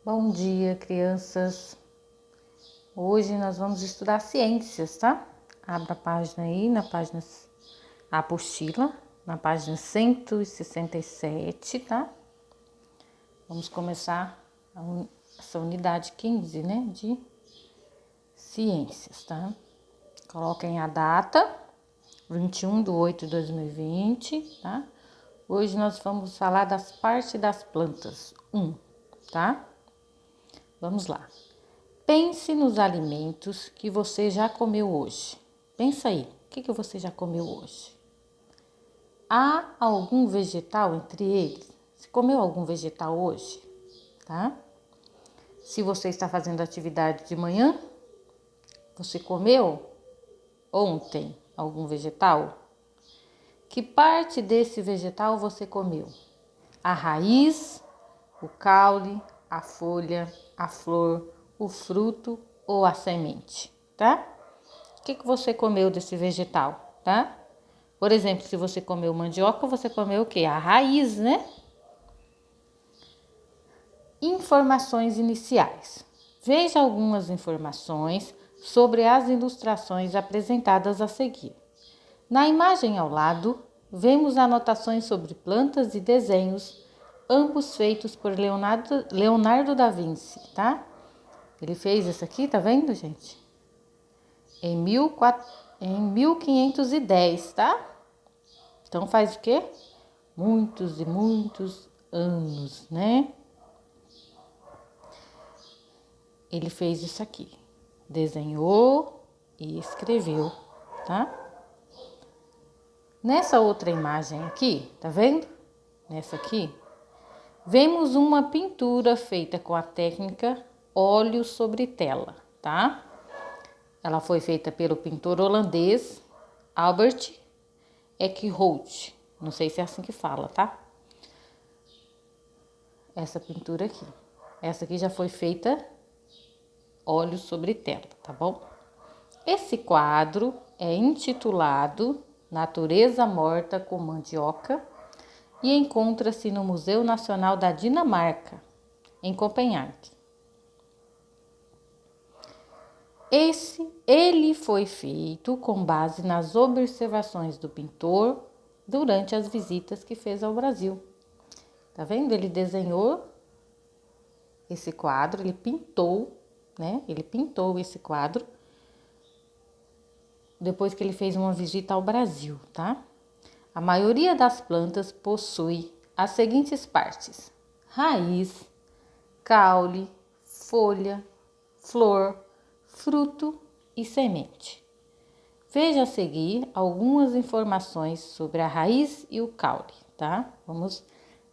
Bom dia, crianças. Hoje nós vamos estudar ciências, tá? Abra a página aí, a apostila, na página 167, tá? Vamos começar essa unidade 15, né, de ciências, tá? Coloquem a data, 21/8/2020, tá? Hoje nós vamos falar das partes das plantas, tá? Vamos lá. Pense nos alimentos que você já comeu hoje. Pensa aí, o que você já comeu hoje? Há algum vegetal entre eles? Você comeu algum vegetal hoje? Tá? Se você está fazendo atividade de manhã, você comeu ontem algum vegetal? Que parte desse vegetal você comeu? A raiz, o caule, a folha, a flor, o fruto ou a semente, tá? O que você comeu desse vegetal, tá? Por exemplo, se você comeu mandioca, você comeu o quê? A raiz, né? Informações iniciais. Veja algumas informações sobre as ilustrações apresentadas a seguir. Na imagem ao lado, vemos anotações sobre plantas e desenhos, ambos feitos por Leonardo da Vinci, tá? Ele fez isso aqui, tá vendo, gente? Em 1510, tá? Então faz o quê? Muitos e muitos anos, né? Ele fez isso aqui. Desenhou e escreveu, tá? Nessa outra imagem aqui, tá vendo? Nessa aqui, vemos uma pintura feita com a técnica óleo sobre tela, tá? Ela foi feita pelo pintor holandês Albert Eckhout. Não sei se é assim que fala, tá? Essa pintura aqui. Essa aqui já foi feita óleo sobre tela, tá bom? Esse quadro é intitulado Natureza Morta com Mandioca e encontra-se no Museu Nacional da Dinamarca, em Copenhague. Ele foi feito com base nas observações do pintor durante as visitas que fez ao Brasil. Tá vendo? Ele desenhou esse quadro, ele pintou, né? Ele pintou esse quadro depois que ele fez uma visita ao Brasil, tá? A maioria das plantas possui as seguintes partes: raiz, caule, folha, flor, fruto e semente. Veja a seguir algumas informações sobre a raiz e o caule, tá? Vamos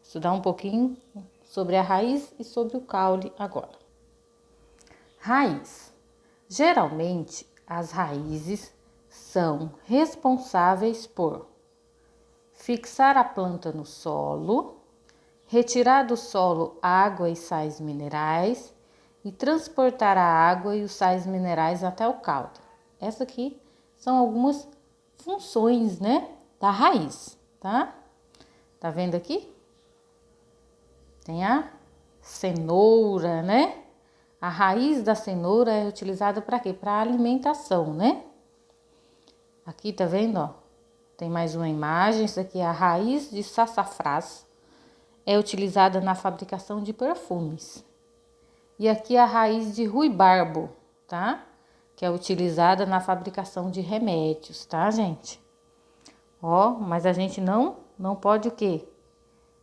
estudar um pouquinho sobre a raiz e sobre o caule agora. Raiz. Geralmente, as raízes são responsáveis por fixar a planta no solo, retirar do solo água e sais minerais e transportar a água e os sais minerais até o caule. Essa aqui são algumas funções, né, da raiz, tá? Tá vendo aqui? Tem a cenoura, né? A raiz da cenoura é utilizada para quê? Para alimentação, né? Aqui tá vendo, ó? Tem mais uma imagem. Isso aqui é a raiz de sassafrás. É utilizada na fabricação de perfumes. E aqui a raiz de ruibarbo, tá? Que é utilizada na fabricação de remédios, tá, gente? Ó, mas a gente não pode o quê?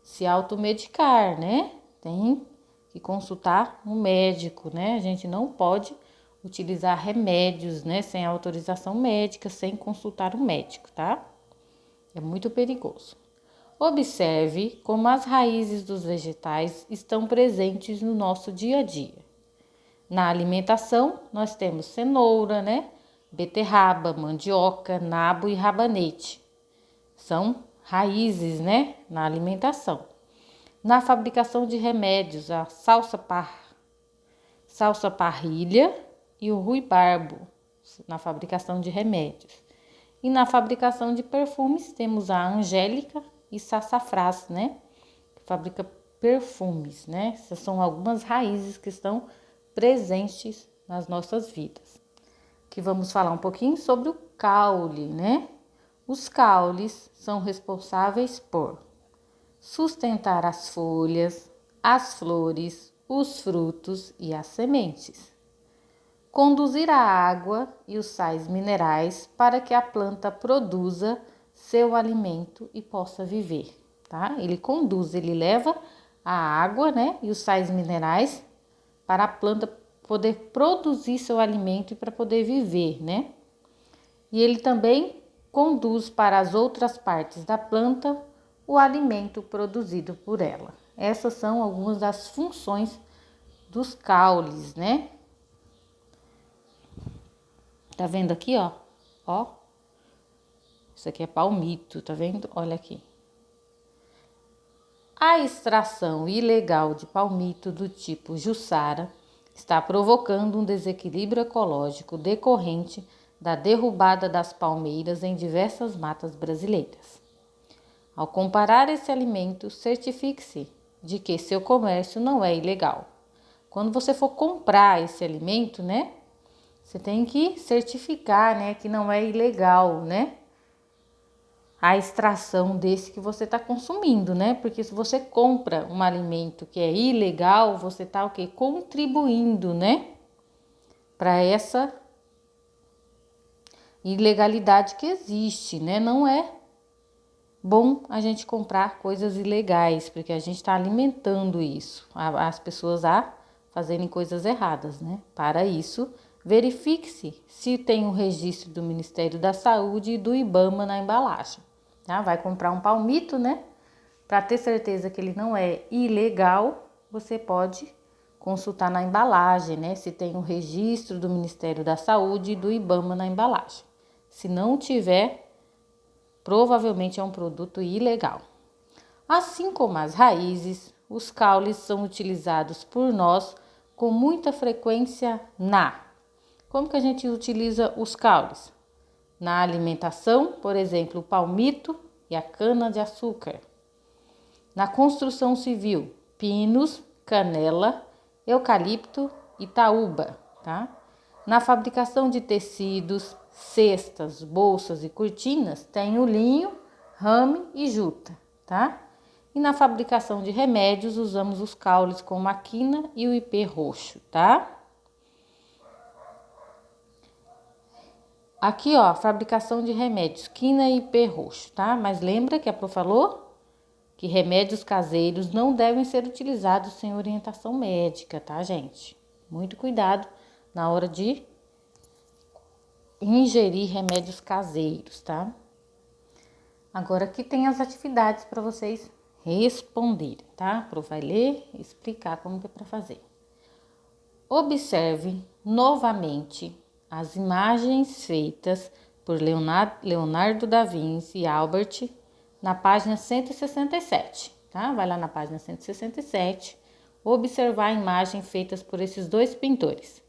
Se automedicar, né? Tem que consultar um médico, né? A gente não pode utilizar remédios, né? Sem autorização médica, sem consultar um médico, tá? É muito perigoso. Observe como as raízes dos vegetais estão presentes no nosso dia a dia. Na alimentação, nós temos cenoura, né? Beterraba, mandioca, nabo e rabanete. São raízes, né? Na alimentação. Na fabricação de remédios, a salsa parrilha e o ruibarbo, na fabricação de remédios. E na fabricação de perfumes, temos a angélica e sassafrás, né? Que fabrica perfumes, né? Essas são algumas raízes que estão presentes nas nossas vidas. Aqui vamos falar um pouquinho sobre o caule, né? Os caules são responsáveis por sustentar as folhas, as flores, os frutos e as sementes. Conduzir a água e os sais minerais para que a planta produza seu alimento e possa viver, tá? Ele conduz, ele leva a água, né, e os sais minerais para a planta poder produzir seu alimento e para poder viver, né? E ele também conduz para as outras partes da planta o alimento produzido por ela. Essas são algumas das funções dos caules, né? Tá vendo aqui, ó? Ó. Isso aqui é palmito, tá vendo? Olha aqui. A extração ilegal de palmito do tipo Jussara está provocando um desequilíbrio ecológico decorrente da derrubada das palmeiras em diversas matas brasileiras. Ao comparar esse alimento, certifique-se de que seu comércio não é ilegal. Quando você for comprar esse alimento, né? Você tem que certificar, né, que não é ilegal, né? A extração desse que você está consumindo, né? Porque se você compra um alimento que é ilegal, você está o quê? Contribuindo, né? Para essa ilegalidade que existe, né? Não é bom a gente comprar coisas ilegais, porque a gente está alimentando isso, as pessoas a fazerem coisas erradas, né? Para isso, verifique-se se tem o registro do Ministério da Saúde e do IBAMA na embalagem, tá? Vai comprar um palmito, né? Para ter certeza que ele não é ilegal, você pode consultar na embalagem, né? Se tem o registro do Ministério da Saúde e do IBAMA na embalagem. Se não tiver, provavelmente é um produto ilegal. Assim como as raízes, os caules são utilizados por nós com muita frequência Como que a gente utiliza os caules? Na alimentação, por exemplo, o palmito e a cana-de-açúcar. Na construção civil, pinos, canela, eucalipto e taúba, tá? Na fabricação de tecidos, cestas, bolsas e cortinas, tem o linho, rame e juta, tá? E na fabricação de remédios, usamos os caules como a quina e o ipê roxo, tá? Aqui, ó, fabricação de remédios, quina e ipê roxo, tá? Mas lembra que a Pro falou que remédios caseiros não devem ser utilizados sem orientação médica, tá, gente? Muito cuidado na hora de ingerir remédios caseiros, tá? Agora aqui tem as atividades para vocês responderem, tá? Pro vai ler e explicar como que é para fazer. Observe novamente as imagens feitas por Leonardo da Vinci e Albert na página 167, tá? Vai lá na página 167, observar a imagem feitas por esses dois pintores.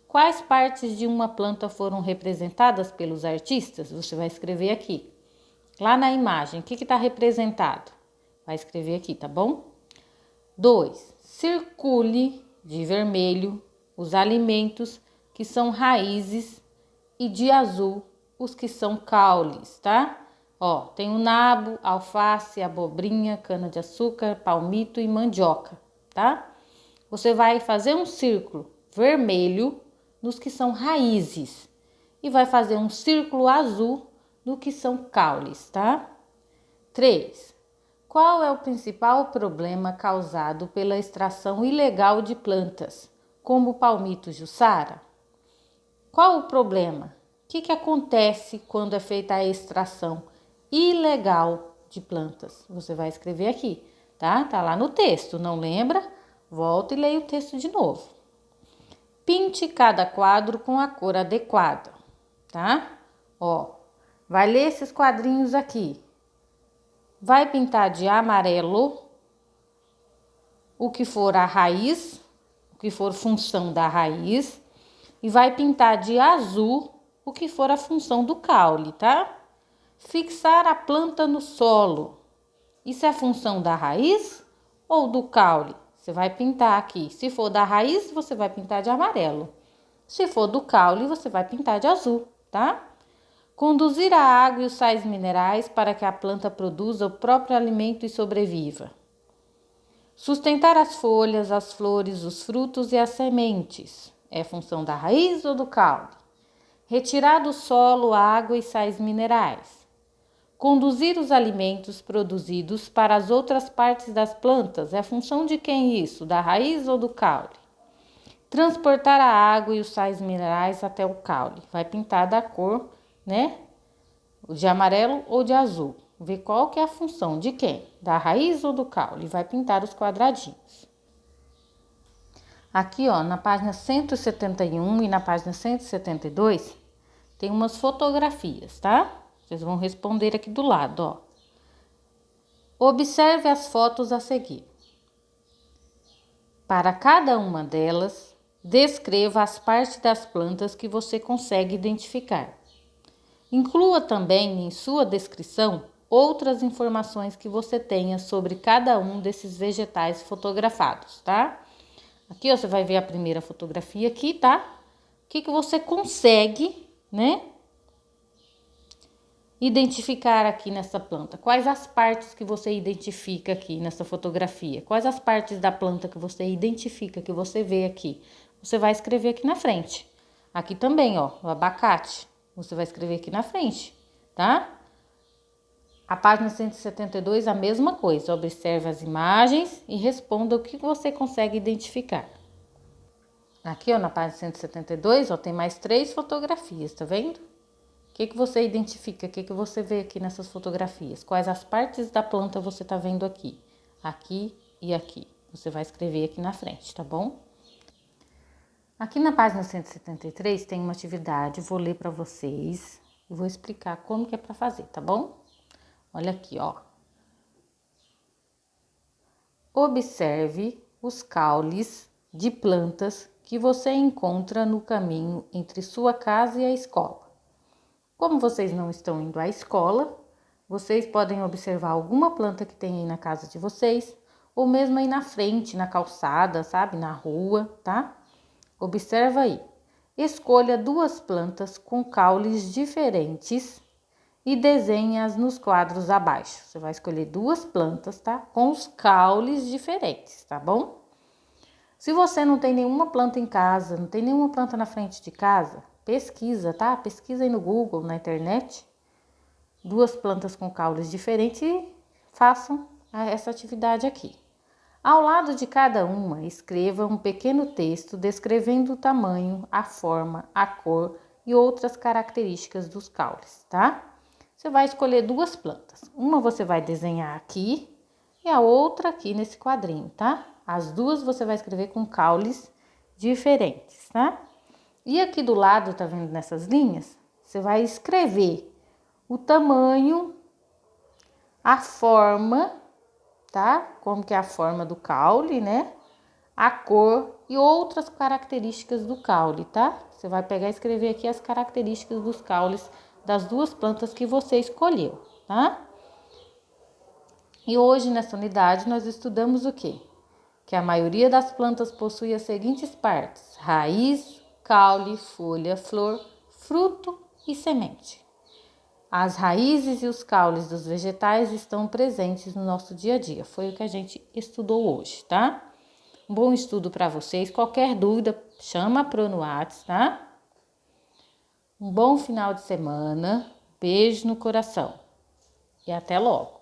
Quais partes de uma planta foram representadas pelos artistas? Você vai escrever aqui. Lá na imagem, o que está representado? Vai escrever aqui, tá bom? 2. Circule de vermelho os alimentos que são raízes e de azul os que são caules, tá? Ó, tem o nabo, alface, abobrinha, cana-de-açúcar, palmito e mandioca, tá? Você vai fazer um círculo vermelho nos que são raízes e vai fazer um círculo azul no que são caules, tá? 3. Qual é o principal problema causado pela extração ilegal de plantas, como o palmito Jussara? Qual o problema? O que acontece quando é feita a extração ilegal de plantas? Você vai escrever aqui, tá? Tá lá no texto, não lembra? Volta e leia o texto de novo. Pinte cada quadro com a cor adequada, tá? Ó, vai ler esses quadrinhos aqui. Vai pintar de amarelo o que for a raiz, o que for função da raiz, e vai pintar de azul o que for a função do caule, tá? Fixar a planta no solo. Isso é função da raiz ou do caule, você vai pintar aqui. Se for da raiz, você vai pintar de amarelo. Se for do caule, você vai pintar de azul, tá? Conduzir a água e os sais minerais para que a planta produza o próprio alimento e sobreviva. Sustentar as folhas, as flores, os frutos e as sementes. É função da raiz ou do caule? Retirar do solo água e sais minerais. Conduzir os alimentos produzidos para as outras partes das plantas. É função de quem isso? Da raiz ou do caule? Transportar a água e os sais minerais até o caule. Vai pintar da cor, né? De amarelo ou de azul. Vê qual que é a função de quem? Da raiz ou do caule? Vai pintar os quadradinhos. Aqui, ó, na página 171 e na página 172, tem umas fotografias, tá? Vocês vão responder aqui do lado, ó. Observe as fotos a seguir. Para cada uma delas, descreva as partes das plantas que você consegue identificar. Inclua também em sua descrição outras informações que você tenha sobre cada um desses vegetais fotografados, tá? Aqui, ó, você vai ver a primeira fotografia aqui, tá? O que você consegue, né, identificar aqui nessa planta? Quais as partes que você identifica aqui nessa fotografia? Quais as partes da planta que você identifica, que você vê aqui? Você vai escrever aqui na frente. Aqui também, ó, o abacate. Você vai escrever aqui na frente, tá? A página 172, a mesma coisa. Observe as imagens e responda o que você consegue identificar. Aqui, ó, na página 172, ó, tem mais 3 fotografias, tá vendo? O que você identifica? O que você vê aqui nessas fotografias? Quais as partes da planta você tá vendo aqui? Aqui e aqui. Você vai escrever aqui na frente, tá bom? Aqui na página 173 tem uma atividade, vou ler para vocês e vou explicar como que é para fazer, tá bom? Olha aqui, ó. Observe os caules de plantas que você encontra no caminho entre sua casa e a escola. Como vocês não estão indo à escola, vocês podem observar alguma planta que tem aí na casa de vocês, ou mesmo aí na frente, na calçada, sabe? Na rua, tá? Observa aí. Escolha 2 plantas com caules diferentes e desenhe-as nos quadros abaixo. Você vai escolher 2 plantas, tá? Com os caules diferentes, tá bom? Se você não tem nenhuma planta em casa, não tem nenhuma planta na frente de casa, pesquisa, tá? Pesquisa aí no Google, na internet. 2 plantas com caules diferentes e façam essa atividade aqui. Ao lado de cada uma, escreva um pequeno texto descrevendo o tamanho, a forma, a cor e outras características dos caules, tá? Você vai escolher 2 plantas. Uma você vai desenhar aqui e a outra aqui nesse quadrinho, tá? As 2 você vai escrever com caules diferentes, tá? E aqui do lado, tá vendo nessas linhas? Você vai escrever o tamanho, a forma, tá? Como que é a forma do caule, né? A cor e outras características do caule, tá? Você vai pegar e escrever aqui as características dos caules das 2 plantas que você escolheu, tá? E hoje nessa unidade nós estudamos o quê? Que a maioria das plantas possui as seguintes partes: raiz, caule, folha, flor, fruto e semente. As raízes e os caules dos vegetais estão presentes no nosso dia a dia. Foi o que a gente estudou hoje, tá? Um bom estudo para vocês. Qualquer dúvida, chama pro no WhatsApp, tá? Um bom final de semana. Beijo no coração. E até logo.